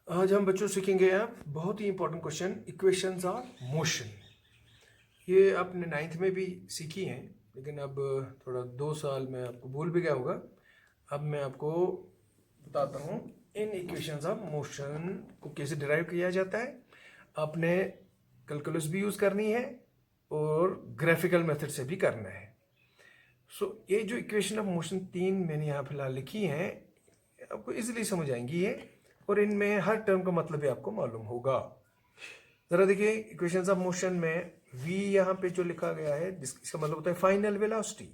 आज हम बच्चों सीखेंगे आप बहुत ही important question, equations of motion. ये आपने नाइन्थ में भी सीखी हैं, लेकिन अब थोड़ा 2 साल में आपको भूल भी गया होगा। अब मैं आपको बताता हूँ इन इक्वेशंस ऑफ मोशन को कैसे डिराइव किया जाता है। आपने कैलकुलस भी यूज़ करनी है और ग्राफिकल मेथड से भी करना है। ये जो इक्वेशन ऑफ मोशन 3 मैंने यहाँ फिलहाल लिखी हैं, आपको इजीली समझ आएंगी ये, और इनमें हर टर्म का मतलब भी आपको मालूम होगा। जरा देखिए, इक्वेशंस ऑफ मोशन में v यहाँ पे जो लिखा गया है, इसका मतलब होता है final velocity,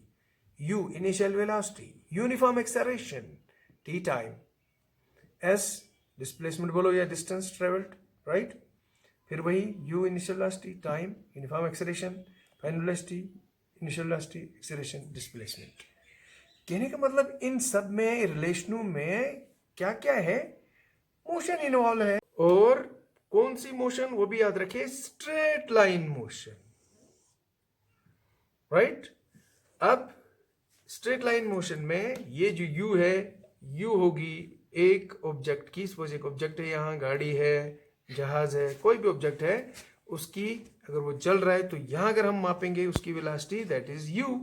u initial velocity, uniform acceleration t time, s displacement बोलो या डिस्टेंस ट्रेवल्ड, राइट। फिर वही u initial velocity, time, uniform acceleration, final velocity, initial velocity, acceleration, displacement. कहने का मतलब इन सब में रिलेशनों में क्या क्या है, मोशन इन्वॉल्व है। और कौन सी मोशन, वो भी याद रखिए, स्ट्रेट लाइन मोशन, राइट। अब स्ट्रेट लाइन मोशन में ये जो u है, u होगी एक ऑब्जेक्ट की, सपोज एक ऑब्जेक्ट है, यहाँ गाड़ी है, जहाज है, कोई भी ऑब्जेक्ट है, उसकी अगर वो चल रहा है तो यहाँ अगर हम मापेंगे उसकी वेलोसिटी, दैट इज u।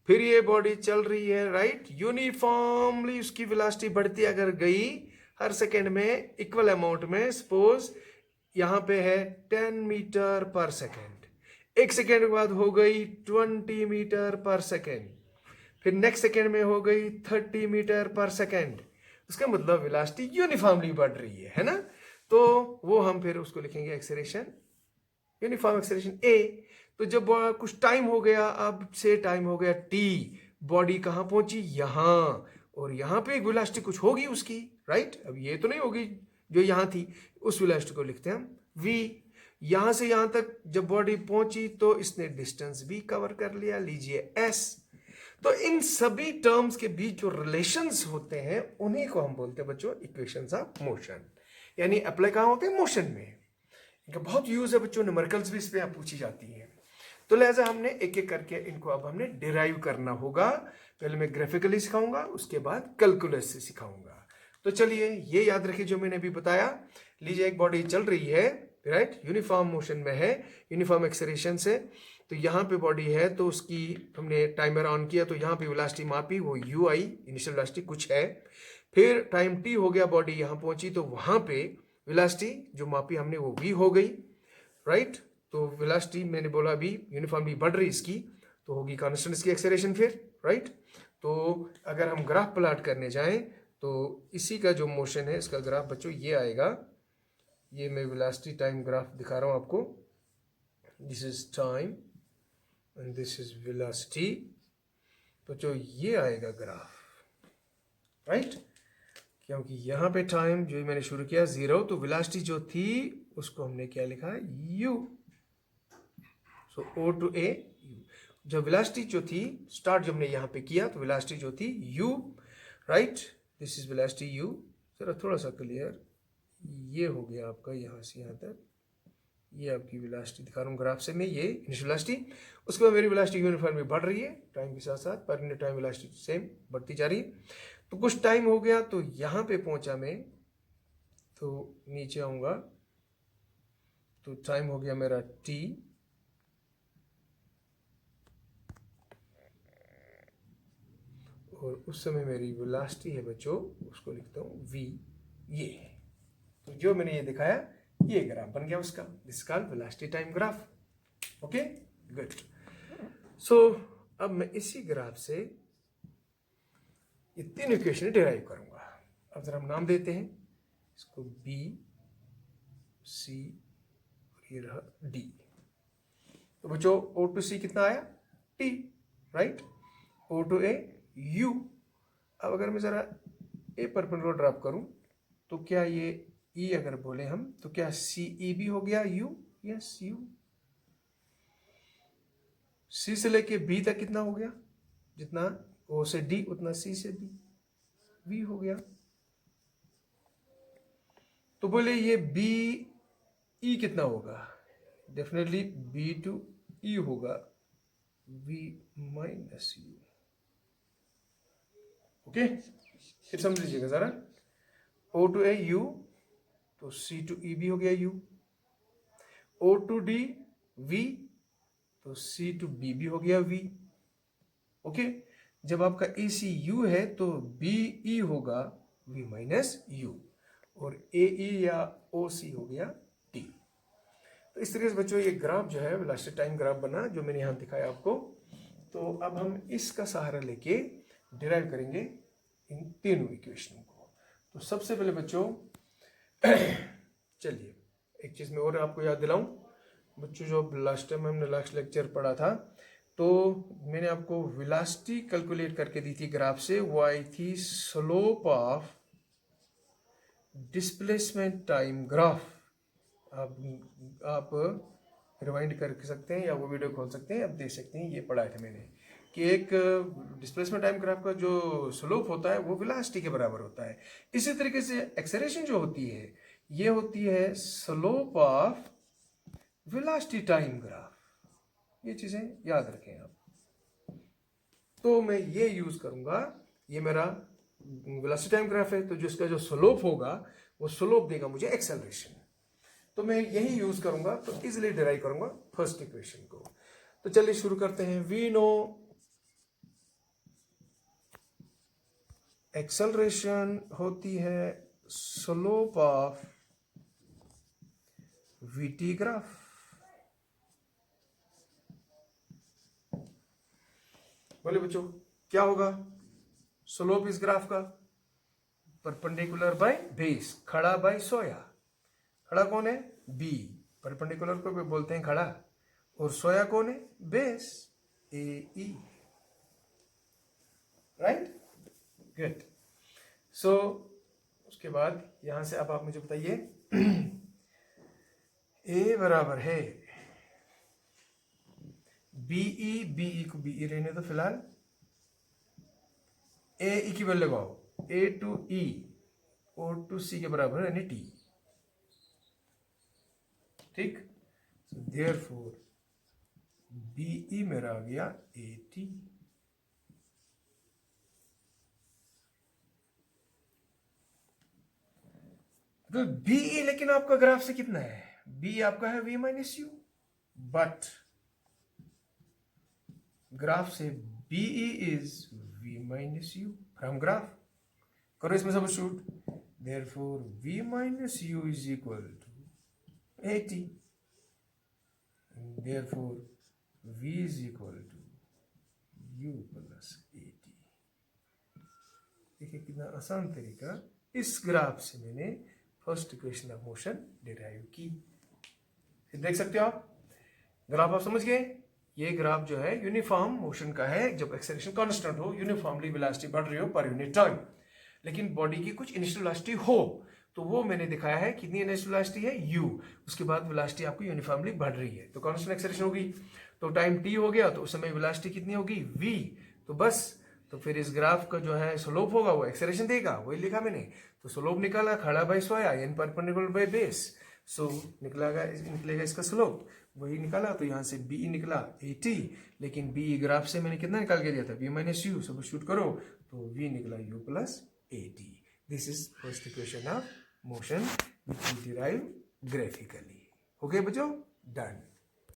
फिर ये बॉडी चल रही है, राइट, यूनिफॉर्मली उसकी वेलोसिटी बढ़ती अगर गई हर सेकेंड में इक्वल अमाउंट में, सपोज यहां पे है 10 मीटर पर सेकेंड, एक सेकेंड के बाद हो गई 20 मीटर पर सेकेंड, फिर नेक्स्ट सेकेंड में हो गई 30 मीटर पर सेकेंड। उसका मतलब वेलोसिटी यूनिफॉर्मली बढ़ रही है ना। तो वो हम फिर उसको लिखेंगे एक्सेलरेशन, यूनिफॉर्म एक्सेलरेशन ए। तो जब कुछ टाइम हो गया, अब से टाइम हो गया टी, बॉडी कहां पहुंची, यहां, और यहां पे वेलोसिटी कुछ होगी उसकी, राइट। अब ये तो नहीं होगी जो यहां थी, उस वेलोसिटी को लिखते हैं हम v। यहां से यहां तक जब बॉडी पहुंची तो इसने डिस्टेंस भी कवर कर लिया, लीजिए s। तो इन सभी टर्म्स के बीच जो रिलेशंस होते हैं उन्हीं को हम बोलते हैं बच्चों इक्वेशंस ऑफ मोशन, यानी अप्लाई कहां होते हैं, मोशन में। इनका बहुत यूज है बच्चों, न्यूमेरिकल्स भी इस पे आप पूछी जाती हैं। तो लिहाजा हमने एक एक करके इनको अब हमने डिराइव करना होगा। पहले मैं ग्राफिकली सिखाऊंगा, उसके बाद कैलकुलस से सिखाऊंगा। तो चलिए ये याद रखिए जो मैंने अभी बताया। लीजिए एक बॉडी चल रही है, राइट, यूनिफॉर्म मोशन में है, यूनिफॉर्म एक्सेलरेशन से। तो यहाँ पे बॉडी है, तो उसकी हमने टाइमर ऑन किया, तो यहाँ पे वेलोसिटी मापी, वो यू आई इनिशियल वेलोसिटी कुछ है। फिर टाइम टी हो गया, बॉडी यहाँ पहुंची, तो वहां पे वेलोसिटी जो मापी हमने वो v हो गई, राइट। तो वेलोसिटी मैंने बोला अभी यूनिफॉर्मली बढ़ रही इसकी, तो होगी कांस्टेंट इसकी एक्सेलरेशन फिर, राइट। तो अगर हम ग्राफ प्लॉट करने जाएं तो इसी का जो मोशन है इसका ग्राफ बच्चों ये आएगा। ये मैं वेलोसिटी टाइम ग्राफ दिखा रहा हूं आपको, this is time and this is velocity. तो जो ये आएगा ग्राफ, राइट, क्योंकि यहाँ पे टाइम जो मैंने शुरू किया 0, तो वेलोसिटी जो थी उसको हमने क्या लिखा, u। So O to A U। जब वेलोसिटी जो थी स्टार्ट जब हमने यहाँ पे किया तो वेलोसिटी जो थी u, right, this is velocity u। जरा थोड़ा सा क्लियर, ये हो गया आपका यहाँ से यहाँ तक, ये आपकी वेलोसिटी दिखा रहा हूँ ग्राफ से मैं, ये इनिशियल वेलोसिटी। उसके बाद मेरी वेलोसिटी यूनिफॉर्म में बढ़ रही है टाइम के साथ साथ, per unit time velocity same बढ़ती जा रही है। तो कुछ टाइम हो गया तो यहाँ पे पहुंचा मैं, तो नीचे आऊंगा, तो टाइम हो गया मेरा t, और उस समय मेरी वेलोसिटी है बच्चों, उसको लिखता हूँ v। ये तो जो मैंने ये दिखाया, ये ग्राफ बन गया उसका, this called velocity time graph. Okay, good. So अब मैं इसी ग्राफ से ये 3 इक्वेशन डिराइव करूंगा। अब जरा हम नाम देते हैं इसको, b, c और ये रहा d। तो बच्चों O to C कितना आया, t, right, O to A u। अब अगर मैं जरा ए परपेंडिकुलर ड्रॉप करूं तो क्या ये E अगर बोले हम, तो क्या CE भी हो गया u, यस u। C से लेके B तक कितना हो गया, जितना O से D उतना C से B, V हो गया। तो बोले ये BE कितना होगा, डेफिनेटली B to E होगा, V माइनस U। ओके, फिर समझ लीजिएगा जरा, O to A U, तो C to E भी हो गया U, O to D V, तो C to B भी हो गया V। ओके, जब आपका ECU है तो BE होगा V माइनस U, और AE या OC हो गया T। तो इस तरीके से बच्चों ये ग्राफ जो है वेलोसिटी टाइम ग्राफ बना, जो मैंने यहाँ दिखाया आपको। तो अब हम इसका सहारा लेके डिराइव करेंगे इन तीनों इक्वेशन को। तो सबसे पहले बच्चों चलिए एक चीज़ मैं और आपको याद दिलाऊं बच्चों, जो लास्ट टाइम हमने लास्ट लेक्चर पढ़ा था, तो मैंने आपको वेलोसिटी कैलकुलेट करके दी थी ग्राफ से। वो आई थी slope of displacement time graph. आप रिवाइंड कर सकते हैं या वो वीडियो खोल सकते हैं, आप देख सकते हैं। ये पढ़ा था मैंने कि एक डिस्प्लेसमेंट टाइम ग्राफ का जो स्लोप होता है वो वेलोसिटी के बराबर होता है। इसी तरीके से एक्सेलरेशन जो होती है ये होती है slope of velocity time graph. ये चीजें याद रखें आप। तो मैं ये यूज करूंगा, ये मेरा वेलोसिटी टाइम ग्राफ है, तो जिसका जो स्लोप होगा वो स्लोप देगा मुझे एक्सेलरेशन। तो मैं यही यूज करूंगा, तो इजिली डिराइव करूंगा फर्स्ट इक्वेशन को। तो चलिए शुरू करते हैं। वी नो एक्सेलरेशन होती है स्लोप ऑफ वीटी ग्राफ। बोले बच्चों क्या होगा स्लोप इस ग्राफ का? परपेंडिकुलर बाय बेस, खड़ा बाय सोया। खड़ा कौन है? बी। परपेंडिकुलर को भी बोलते हैं खड़ा, और सोया कौन है? Base, A E. Right, good. So उसके बाद यहां से अब आप मुझे बताइए ए बराबर है बीई, बीई को बीई रहने दो फिलहाल, ए ई की वैल्यू लगाओ, ए टू ई ओ टू सी के बराबर है यानी टी। ठीक, देयरफॉर बीई मेरा आ गया ए टी। तो बीई लेकिन आपका ग्राफ से कितना है? बी आपका है V minus U, but graph से BE is V minus U from graph. करो इसमें substitute, therefore V minus U is equal to 80, therefore v is equal to u plus 80। देखिए कितना आसान तरीका, इस ग्राफ से मैंने first equation of motion derive की। देख सकते हो आप, ग्राफ आप समझ गए। ये ग्राफ जो है यूनिफॉर्म मोशन का है, जब एक्सेलरेशन कांस्टेंट हो, यूनिफॉर्मली वेलोसिटी बढ़ रही हो पर यूनिट टाइम, लेकिन बॉडी की कुछ इनिशियल वेलोसिटी हो, तो वो मैंने दिखाया है कितनी इनिशियल वेलोसिटी है u, उसके बाद वेलोसिटी आपको यूनिफॉर्मली बढ़ रही है, तो कांस्टेंट एक्सेलरेशन होगी, तो टाइम t हो गया, तो उस समय वेलोसिटी कितनी होगी? v। तो बस, तो फिर इस ग्राफ का जो है स्लोप होगा वो एक्सेलरेशन देगा, वही लिखा मैंने। तो स्लोप निकाला खड़ा बाय सोया यानी परपेंडिकुलर बाय बेस, सो निकलेगा इसका स्लोप, वही निकाला। तो यहाँ से बी निकला 80, लेकिन बी ग्राफ से मैंने कितना निकाल के दिया था? बी माइनस यू, सब्स्टिट्यूट करो तो वी निकला u plus 80। This is first equation of motion which we derive graphically. Okay बच्चों, डन।